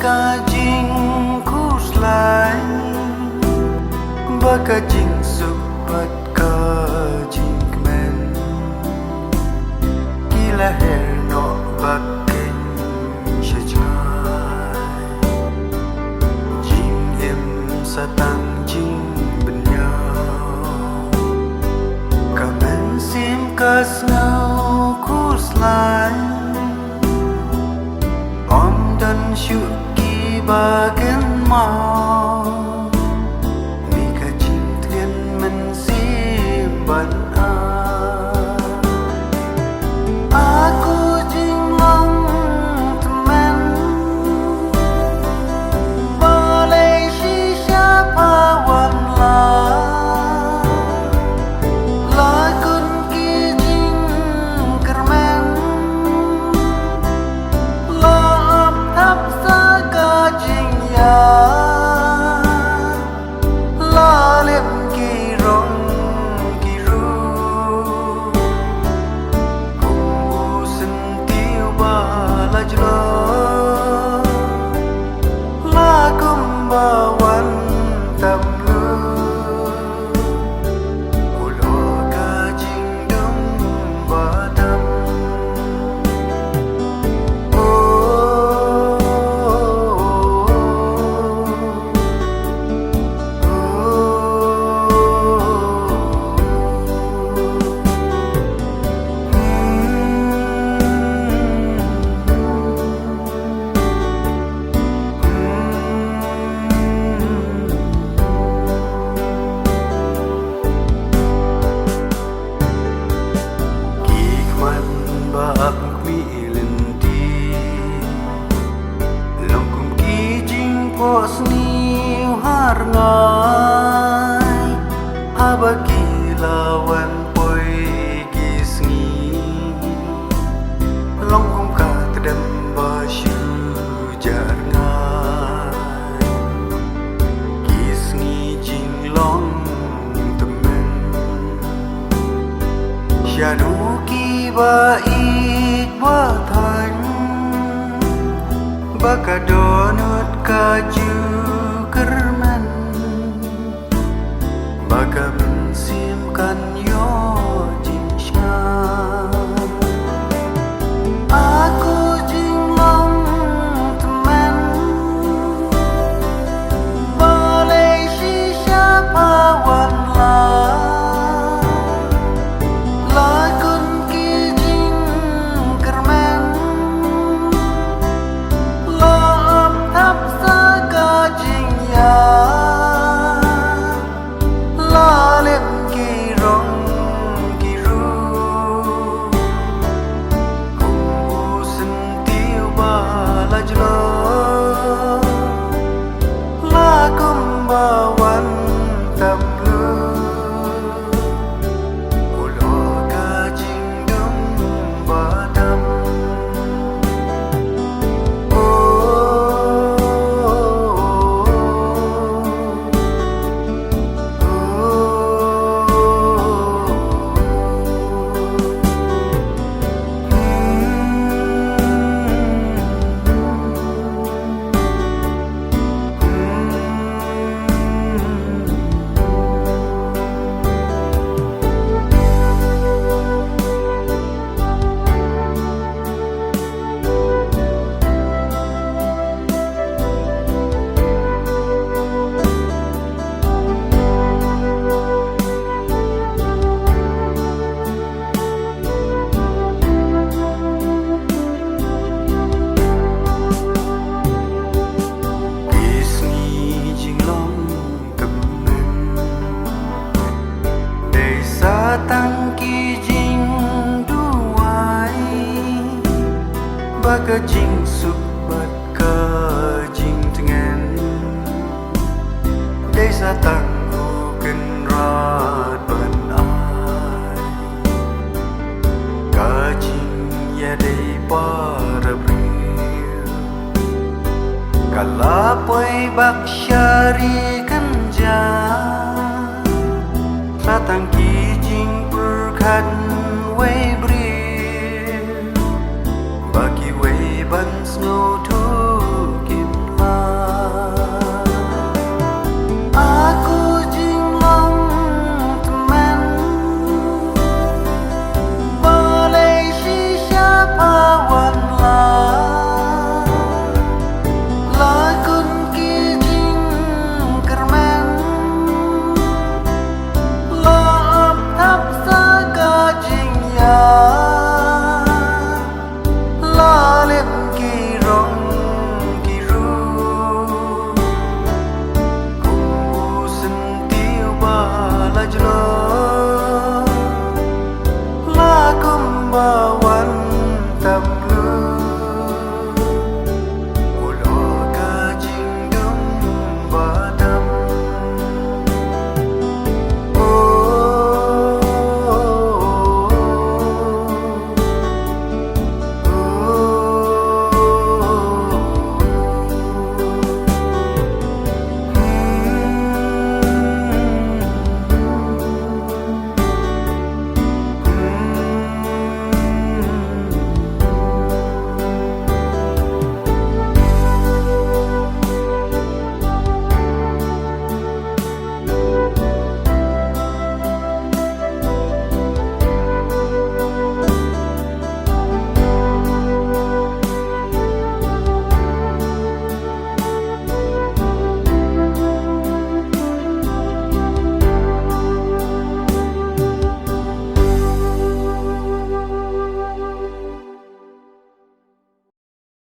kajing kuslai bakajing subat kajing kemen gila herno bakin sejai jing em satang jing benyau kamen sim kasnau kuslai dan syuki bagen mau Mika cintian mensimpan aku jinglong teman balai shisha pawan lakun kijing kermen la lem ki rong ki ru kum sen tiu ba la jlo la kum ba wan tam lu ulo ka jing dum ba tam pos niu har ngai habaki lawan poi kisngi long kum ka tedam ba shu jar ngai kisngi jing long temen shanu ki ba ik ba than bakadonut kaju kerman baka mensimkan yo jinsha aku jinglong teman balai shisha pawan lakun kijing kerman la lem ki rong ki ru kum sen tiu ba la jlo la kum ba wan tam lu ulo ka jing dum ba tam tang kijing duai bakajing subat kajing tengen desa tanggu kenrat ban ai kajing ya dei para bril kalapoi bak syari kenja satang